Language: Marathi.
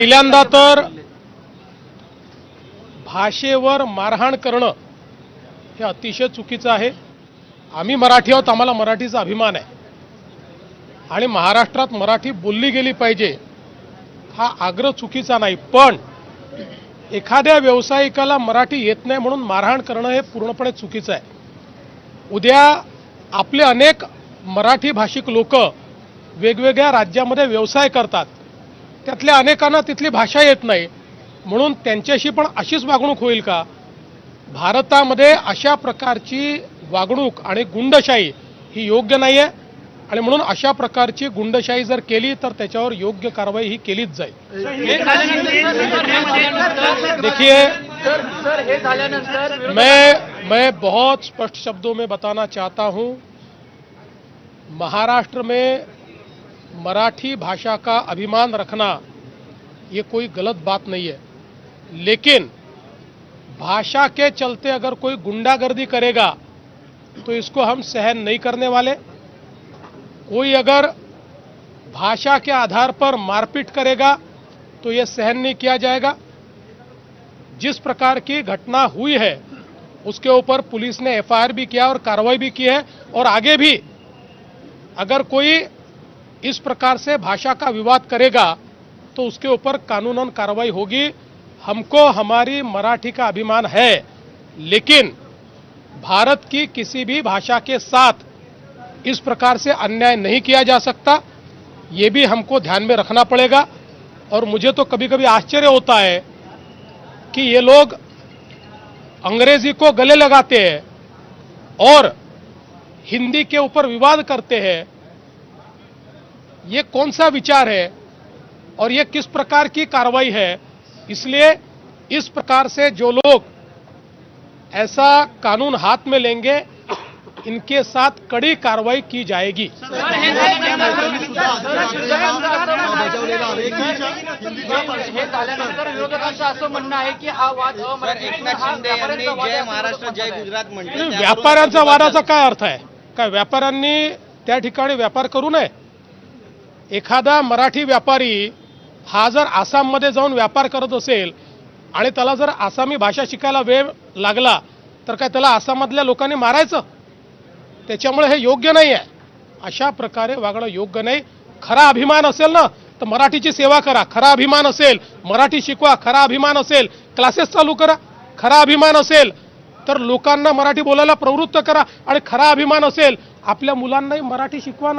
पहिल्यांदा तर भाषेवर मारहाण करणं हे अतिशय चुकीचं आहे। आम्ही मराठी आहोत, आम्हाला मराठीचा अभिमान आहे आणि महाराष्ट्रात मराठी बोलली गेली पाहिजे हा आग्रह चुकीचा नाही। पण एखाद्या व्यावसायिकाला मराठी येत नाही म्हणून मारहाण करणं हे पूर्णपणे चुकीचं आहे। उद्या आपले अनेक मराठी भाषिक लोक वेगवेगळ्या राज्यामध्ये व्यवसाय करतात, त्यातल्या अनेकांना तिथली भाषा येत नाही, म्हणून त्यांच्याशी पण अशीच वागणूक होईल का? भारतामध्ये अशा प्रकारची वागणूक आणि गुंडशाही ही योग्य नाही आहे आणि म्हणून अशा प्रकारची गुंडशाही जर केली तर त्याच्यावर योग्य कारवाई ही केलीच जाईल। देखिए, मैं बहुत स्पष्ट शब्दों में बताना चाहता हूं, महाराष्ट्र में मराठी भाषा का अभिमान रखना ये कोई गलत बात नहीं है, लेकिन भाषा के चलते अगर कोई गुंडागर्दी करेगा तो इसको हम सहन नहीं करने वाले। कोई अगर भाषा के आधार पर मारपीट करेगा तो ये सहन नहीं किया जाएगा। जिस प्रकार की घटना हुई है उसके ऊपर पुलिस ने एफआईआर भी किया और कार्रवाई भी की है, और आगे भी अगर कोई इस प्रकार से भाषा का विवाद करेगा तो उसके ऊपर कानूनन कार्रवाई होगी। हमको हमारी मराठी का अभिमान है, लेकिन भारत की किसी भी भाषा के साथ इस प्रकार से अन्याय नहीं किया जा सकता, ये भी हमको ध्यान में रखना पड़ेगा। और मुझे तो कभी कभी आश्चर्य होता है कि ये लोग अंग्रेजी को गले लगाते हैं और हिंदी के ऊपर विवाद करते हैं। ये कौन सा विचार है और ये किस प्रकार की कार्रवाई है? इसलिए इस प्रकार से जो लोग ऐसा कानून हाथ में लेंगे इनके साथ कड़ी कार्रवाई की जाएगी। विरोधकांचं असं म्हणणं आहे की हा वाद एकनाथ शिंदे यांनी जय महाराष्ट्र जय गुजरात म्हटलं। व्यापाऱ्यांचा वादाचा काय अर्थ आहे? काय व्यापाऱ्यांनी त्या ठिकाणी व्यापार करू नये? एखादा मराठी व्यापारी हा जर आसाममध्ये जाऊन व्यापार करत असेल आणि त्याला जर आसामी भाषा शिकायला वेळ लागला तर काय त्याला आसाममधल्या लोकांनी मारायचं? त्याच्यामुळे हे योग्य नाही आहे। अशा प्रकारे वागणं योग्य नाही। खरा अभिमान असेल ना तर मराठीची सेवा करा, खरा अभिमान असेल मराठी शिकवा, खरा अभिमान असेल क्लासेस चालू करा, खरा अभिमान असेल तर लोकांना मराठी बोलायला प्रवृत्त करा, आणि खरा अभिमान असेल आपल्या मुलांनाही मराठी शिकवा।